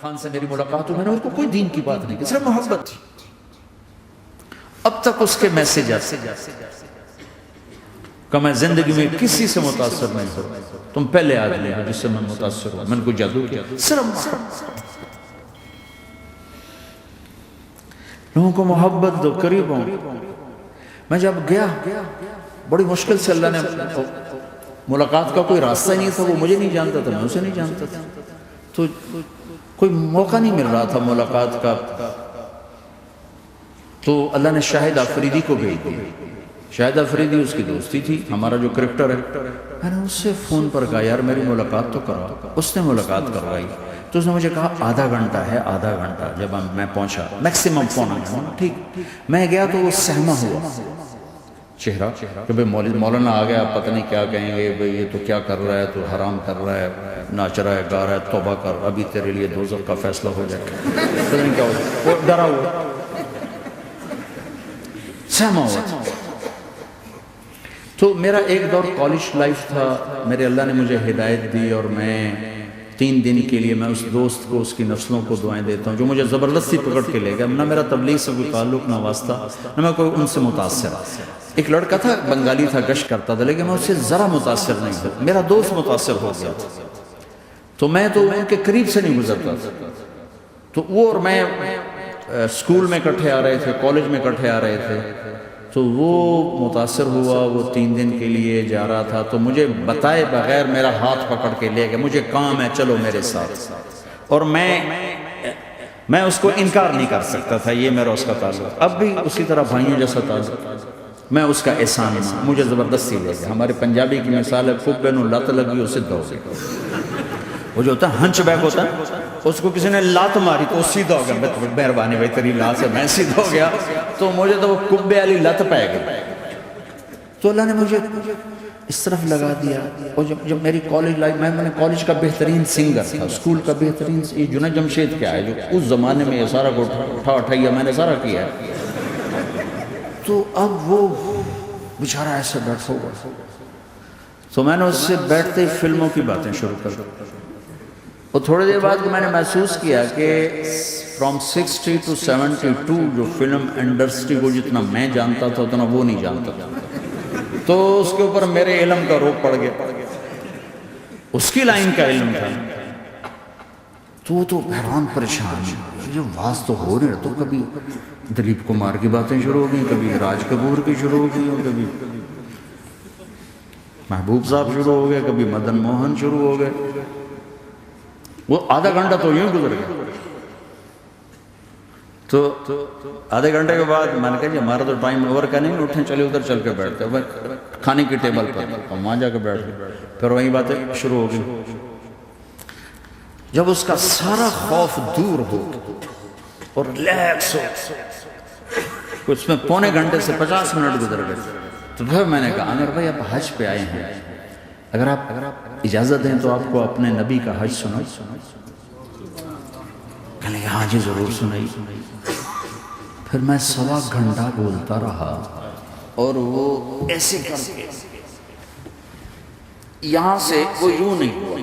خان سے میری ملاقات ہوئی، میں نے اس کو کوئی دین کی بات نہیں کی، صرف محبت تھی۔ اب تک اس کے میسج آتے کہ میں زندگی میں کسی سے متاثر نہیں ہوں، تم پہلے آدمی ہو جس سے میں متاثر ہوں، میں نے کوئی جادو کیا، صرف محبت۔ لوگوں کو محبت دو، قریب ہوں۔ میں جب گیا بڑی مشکل سے اللہ نے، ملاقات کا کوئی راستہ نہیں تھا، وہ مجھے نہیں جانتا تھا، میں اسے نہیں جانتا تھا، تو کوئی موقع نہیں مل رہا تھا ملاقات کا، تو اللہ نے شاہد آفریدی کو بھیج دیا۔ شاہد آفریدی اس کی دوستی تھی، ہمارا جو کرکٹر ہے، میں نے اس سے فون پر کہا یار میری ملاقات تو کرا، اس نے ملاقات کروائی، تو اس نے مجھے کہا آدھا گھنٹہ ہے، آدھا گھنٹہ۔ جب میں پہنچا میکسیمم پونا گھنٹہ، ٹھیک، میں گیا تو وہ سہما ہوا چہرہ کہ بھئی مولانا آ گیا، پتہ نہیں کیا کہیں گے، بھئی یہ تو کیا کر رہا ہے، تو حرام کر رہا ہے، ناچ رہا ہے، گا رہا ہے، توبہ کر، ابھی تیرے لیے دوزخ کا فیصلہ ہو جائے گا، پتہ نہیں کیا ہو جائے، وہ ڈرا ہوا سہما ہوا۔ تو میرا ایک دور کالج لائف تھا، میرے اللہ نے مجھے ہدایت دی، اور میں 3 دن کے لیے میں اس دوست کو، اس کی نسلوں کو دعائیں دیتا ہوں جو مجھے زبردستی پکڑ کے لے گیا، نہ میرا تبلیغ سے کوئی تعلق، نہ واسطہ، نہ میں کوئی ان سے متاثر۔ ایک لڑکا تھا، بنگالی تھا، گشت کرتا تھا، لیکن میں اس سے ذرا متاثر نہیں تھا، میرا دوست متاثر ہو گیا تھا، تو میں تو ان کے قریب سے نہیں گزرتا تھا۔ تو وہ اور میں اسکول میں اکٹھے آ رہے تھے، کالج میں اکٹھے آ رہے تھے، تو وہ متاثر ہوا، وہ 3 دن کے لیے جا رہا تھا، تو مجھے بتائے بغیر میرا ہاتھ پکڑ کے لے گیا، مجھے کام ہے چلو میرے ساتھ، اور میں اس کو انکار نہیں کر سکتا تھا، یہ میرا اس کا تعلق، اب بھی اسی طرح بھائیوں جیسا تعلق، میں اس کا احسان مانا، مجھے زبردستی لے گیا۔ ہمارے پنجابی کی مثال ہے، پھپے نو لت لگی اسے دو گئے، وہ جو ہوتا ہے ہنچ بیک ہوتا ہے، اس کو کسی نے لات ماری تو وہ سیدھا ہو گیا، مہربانی بھائی تیری لات سے میں سیدھا ہو گیا، تو مجھے تو وہ کبے والی لت پہ گئی، تو اللہ نے مجھے اس طرف لگا دیا۔ اور جب میری کالج لائف، میں نے کالج کا بہترین سنگر تھا، اسکول کا بہترین، یہ جنید جمشید کیا ہے جو اس زمانے میں یہ سارا کو اٹھایا میں نے سارا کیا ہے، تو اب وہ بیچارہ ایسے بیٹھا ہوا، تو میں نے اس سے بیٹھتے فلموں کی باتیں شروع کر دی، اور تھوڑی دیر بعد میں نے محسوس کیا کہ فرام 60 to 72 جو فلم انڈسٹری کو جتنا میں جانتا تھا اتنا وہ نہیں جانتا تھا، تو اس کے اوپر میرے علم کا روپ پڑ گیا، اس کی لائن کا علم تھا، تو وہ تو حیران پریشان، جو واز تو ہو رہے، تو کبھی دلیپ کمار کی باتیں شروع ہو گئیں، کبھی راج کپور کی شروع ہو گئی، کبھی محبوب صاحب شروع ہو گئے، کبھی مدن موہن شروع ہو گئے، وہ آدھا گھنٹہ تو یوں گزر گیا۔ تو آدھے گھنٹے کے بعد میں نے کہا جی ہمارا تو ٹائم اوور کا نہیں، اٹھیں چلے ادھر چل کے بیٹھتے ہیں کھانے کی ٹیبل پر، وہاں جا کے بیٹھ گئے، پھر وہیں باتیں شروع ہو گئی۔ جب اس کا سارا خوف دور ہو اور ریلیکس ہو، اس میں پونے گھنٹے سے 50 منٹ گزر گئے، تو پھر میں نے کہا عامر بھائی آپ حج پہ آئے ہیں، اگر آپ اجازت دیں تو آپ کو اپنے نبی کا حج سنائی۔ کہنے لگے ہاں جی ضرور سنائی۔ پھر میں 1.25 گھنٹہ بولتا رہا، اور وہ ایسے کر کے یہاں سے وہ یوں نہیں ہوا،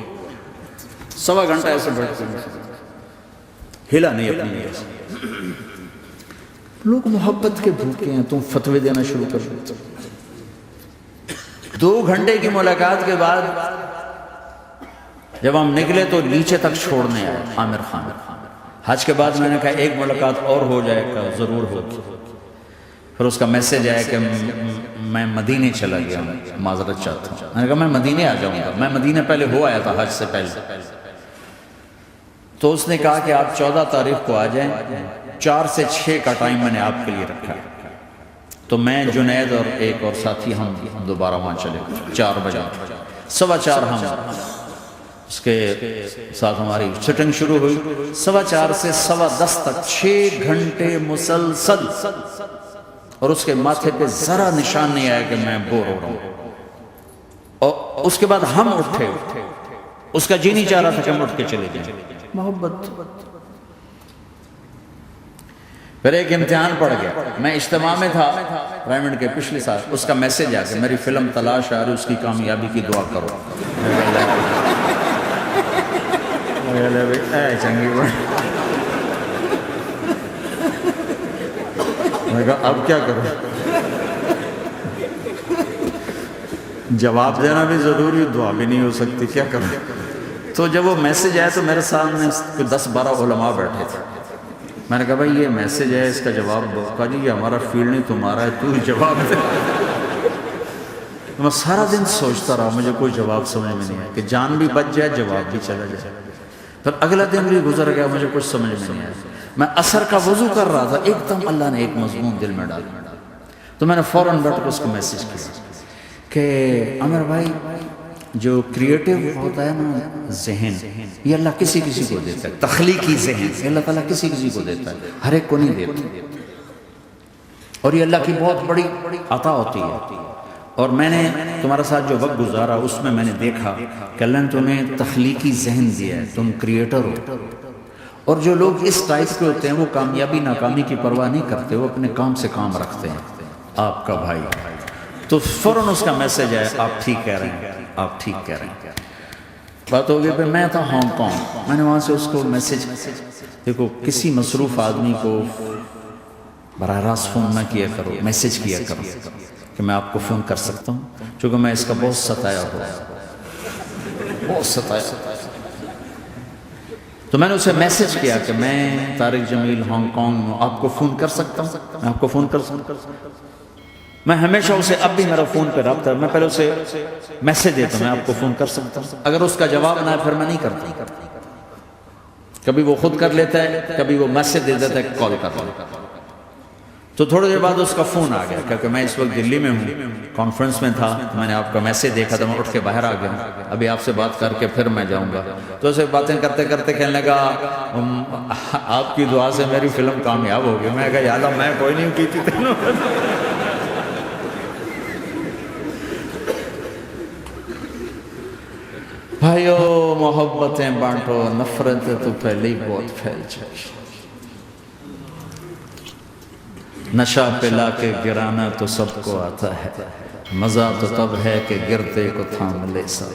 1.25 گھنٹہ ایسے بیٹھتے ہلا نہیں اپنی جگہ سے۔ لوگ محبت کے بھوکے ہیں، تم فتوے دینا شروع کر دیتے۔ 2 گھنٹے کی ملاقات کے بعد جب ہم نکلے تو نیچے تک چھوڑنے آئے عامر خان۔ حج کے بعد میں نے کہا ایک ملاقات اور ہو جائے گا، ضرور ہوگی۔ پھر اس کا میسج آیا کہ میں مدینے چلا گیا ہوں، معذرت چاہتا ہوں۔ میں نے کہا میں مدینے آ جاؤں گا، میں مدینے پہلے ہو آیا تھا حج سے پہلے۔ تو اس نے کہا کہ آپ 14 تاریخ کو آ جائیں، 4 سے 6 کا ٹائم میں نے آپ کے لیے رکھا۔ تو میں جنید اور ایک اور ساتھی ہم دوبارہ وہاں چلے، 4 بجے 4:15 ہم اس کے ساتھ ہماری سٹنگ شروع ہوئی، 4:15 سے 10:15 تک 6 گھنٹے مسلسل، اور اس کے ماتھے پہ ذرا نشان نہیں آیا کہ میں بور ہو رہا ہوں۔ اور اس کے بعد ہم اٹھے، اس کا جی نہیں چاہ رہا تھا کہ ہم اٹھ کے چلے جائیں، محبت۔ پھر ایک امتحان پڑ گیا، میں اجتماع میں تھا رائمنڈ کے پچھلے سال، اس کا میسج آ کہ میری فلم تلاش آ رہی، اس کی کامیابی کی دعا کرو۔ لے بھائی اے چنگی بڑی. میں کہا اب کیا کروں؟ جواب دینا بھی ضروری، دعا بھی نہیں ہو سکتی، کیا کروں؟ تو جب وہ میسج آیا تو میرے سامنے 10-12 علماء بیٹھے تھے. میں نے کہا بھائی یہ میسج ہے، اس کا جواب دو. کہا جی یہ ہمارا فیلڈ نہیں تمہارا ہے، تو ہی جواب دے. میں سارا دن سوچتا رہا، مجھے کوئی جواب سمجھ میں نہیں آیا کہ جان بھی بچ جائے، جواب بھی چلا جائے. پھر اگلا دن بھی گزر گیا، مجھے کچھ سمجھ میں نہیں آیا. میں عصر کا وضو کر رہا تھا، ایک دم اللہ نے ایک مضمون دل میں ڈالا. تو میں نے فوراً بیٹھ کے اس کو میسج کیا کہ عامر بھائی جو کریٹو ہوتا ہے نا ذہن، یہ اللہ کسی کسی کو دیتا ہے. تخلیقی ذہن یہ اللہ تعالیٰ کسی کسی کو دیتا ہے، ہر ایک کو نہیں دیتا. اور یہ اللہ کی بہت بڑی عطا ہوتی ہے. اور میں نے تمہارے ساتھ جو وقت گزارا اس میں میں نے دیکھا کہ اللہ نے تمہیں تخلیقی ذہن دیا ہے، تم کریٹر ہو. اور جو لوگ اس ٹائپ کے ہوتے ہیں وہ کامیابی ناکامی کی پرواہ نہیں کرتے، وہ اپنے کام سے کام رکھتے ہیں. آپ کا بھائی تو فوراً اس کا میسج ہے آپ ٹھیک کہہ رہے ہیں، آپ ٹھیک کہہ رہے ہیں. بات ہو گئی. پھر میں تھا ہانگ کانگ، میں نے وہاں سے اس کو میسج، دیکھو کسی مصروف آدمی کو براہ راست فون نہ کیا کرو، میسج کیا کرو کہ میں آپ کو فون کر سکتا ہوں، چونکہ میں اس کا بہت ستایا ہوا، بہت ستایا. تو میں نے اسے میسج کیا کہ میں طارق جمیل ہانگ کانگ میں آپ کو فون کر سکتا ہوں، میں آپ کو فون کر سکتا ہوں. میں ہمیشہ اسے، اب بھی میرا فون پہ رابطہ ہے، میں پہلے اسے میسج دیتا ہوں میں آپ کو فون کر سکتا ہوں. اگر اس کا جواب نہ ہے پھر میں نہیں کرتا. کبھی وہ خود کر لیتا ہے، کبھی وہ میسج دے دیتا ہے کال کر لو. تو تھوڑی دیر بعد اس کا فون آ گیا کیونکہ میں اس وقت دلی میں ہوں، کانفرنس میں تھا. میں نے آپ کا میسج دیکھا تھا، میں اٹھ کے باہر آ گیا ہوں، ابھی آپ سے بات کر کے پھر میں جاؤں گا. تو اسے باتیں کرتے کرتے کہنے لگا آپ کی دعا سے میری فلم کامیاب ہو گئی. میں کہا یا اللہ میں کوئی نہیں کی تھی. بھائیو محبتیں بانٹو، نفرتیں تو پہلے ہی بہت پھیل چکی. نشہ پلا کے گرانا تو سب کو آتا ہے، مزہ تو تب ہے کہ گرتے کو تھام لے ساتھ.